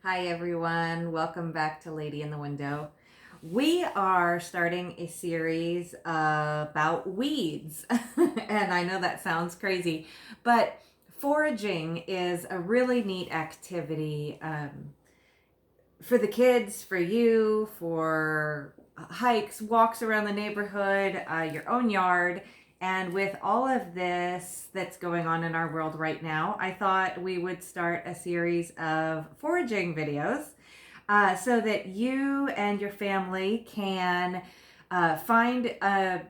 Hi everyone, welcome back to Lady in the Window. We are starting a series about weeds, and I know that sounds crazy, but foraging is a really neat activity for the kids, for you, for hikes, walks around the neighborhood, your own yard. And with all of this that's going on in our world right now, I thought we would start a series of foraging videos so that you and your family can find a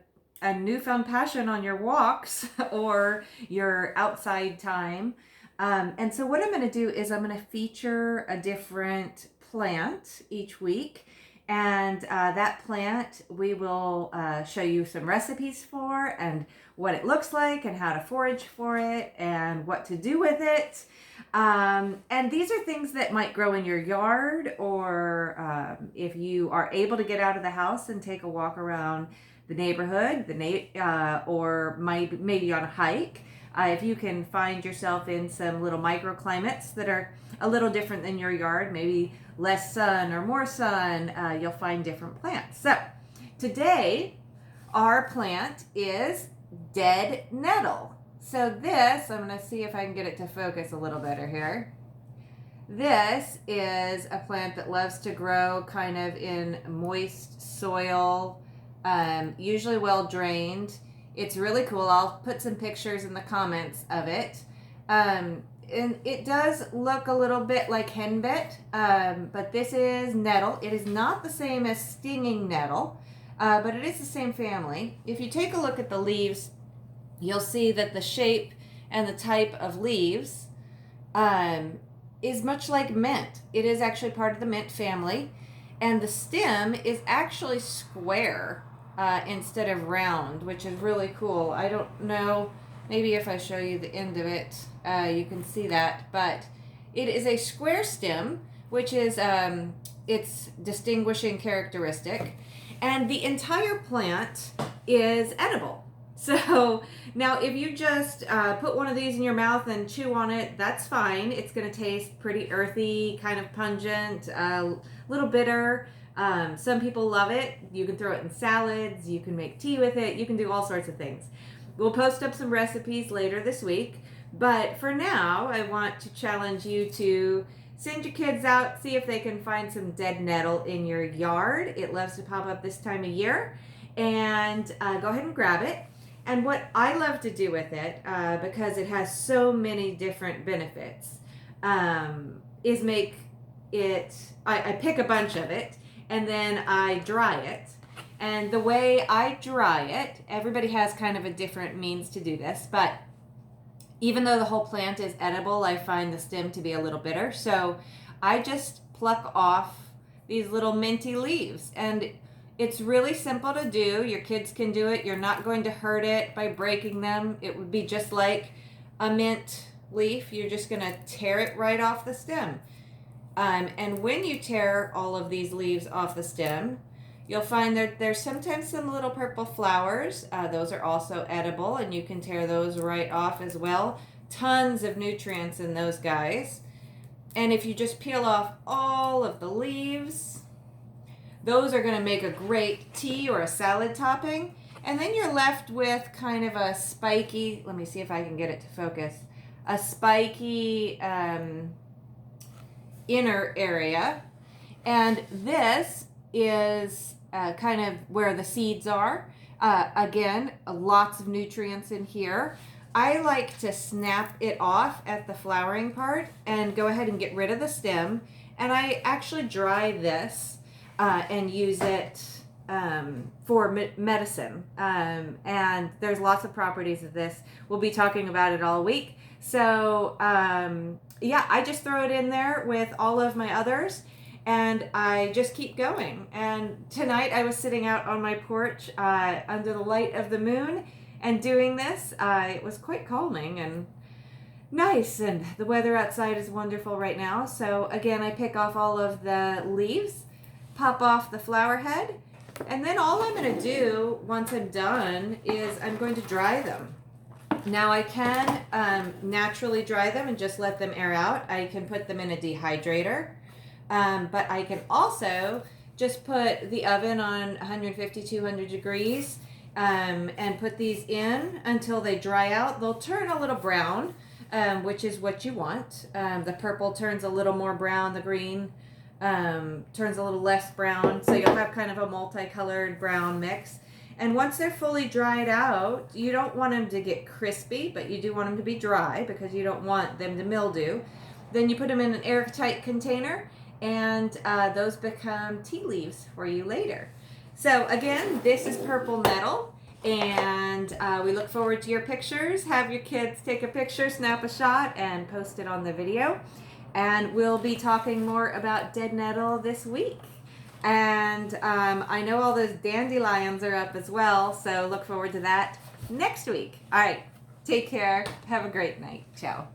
newfound passion on your walks or your outside time. And so, what I'm going to do is I'm going to feature a different plant each week. And that plant we will show you some recipes for and what it looks like and how to forage for it and what to do with it. And these are things that might grow in your yard, or if you are able to get out of the house and take a walk around the neighborhood, or maybe on a hike. If you can find yourself in some little microclimates that are a little different than your yard, maybe less sun or more sun, you'll find different plants. So today, our plant is dead nettle. So this, I'm going to see if I can get it to focus a little better here. This is a plant that loves to grow kind of in moist soil, usually well drained. It's really cool. I'll put some pictures in the comments of it. And it does look a little bit like henbit, but this is nettle. It is not the same as stinging nettle, but it is the same family. If you take a look at the leaves, you'll see that the shape and the type of leaves is much like mint. It is actually part of the mint family, and the stem is actually square instead of round, which is really cool. I don't know, maybe if I show you the end of it, you can see that, but it is a square stem, which is its distinguishing characteristic, and the entire plant is edible. So now if you just put one of these in your mouth and chew on it, that's fine. It's going to taste pretty earthy, kind of pungent, a little bitter. Some people love it. You can throw it in salads. You can make tea with it. You can do all sorts of things. We'll post up some recipes later this week. But for now, I want to challenge you to send your kids out, see if they can find some dead nettle in your yard. It loves to pop up this time of year. And go ahead and grab it. And what I love to do with it, because it has so many different benefits, is make it, I pick a bunch of it and then I dry it. And the way I dry it, everybody has kind of a different means to do this, but even though the whole plant is edible, I find the stem to be a little bitter. So I just pluck off these little minty leaves, and it's really simple to do. Your kids can do it. You're not going to hurt it by breaking them. It would be just like a mint leaf. You're just going to tear it right off the stem. And when you tear all of these leaves off the stem, you'll find that there's sometimes some little purple flowers. Those are also edible, and you can tear those right off as well. Tons of nutrients in those guys. And if you just peel off all of the leaves, those are going to make a great tea or a salad topping. And then you're left with kind of a spiky, let me see if I can get it to focus, a spiky inner area. And this is kind of where the seeds are. Again, lots of nutrients in here. I like to snap it off at the flowering part and go ahead and get rid of the stem. And I actually dry this and use it for medicine. And there's lots of properties of this. We'll be talking about it all week. So yeah, I just throw it in there with all of my others, and I just keep going. And tonight I was sitting out on my porch under the light of the moon and doing this. It was quite calming and nice, and the weather outside is wonderful right now. So again, I pick off all of the leaves, pop off the flower head, and then all I'm going to do once I'm done is I'm going to dry them. Now I can naturally dry them and just let them air out. I can put them in a dehydrator. But I can also just put the oven on 150, 200 degrees and put these in until they dry out. They'll turn a little brown, which is what you want. The purple turns a little more brown, the green turns a little less brown. So you'll have kind of a multicolored brown mix. And once they're fully dried out, you don't want them to get crispy, but you do want them to be dry because you don't want them to mildew. Then you put them in an airtight container, and those become tea leaves for you later. So again, this is purple nettle, and we look forward to your pictures. Have your kids take a picture, snap a shot, and post it on the video. And we'll be talking more about dead nettle this week. And I know all those dandelions are up as well, so look forward to that next week. All right, take care. Have a great night. Ciao.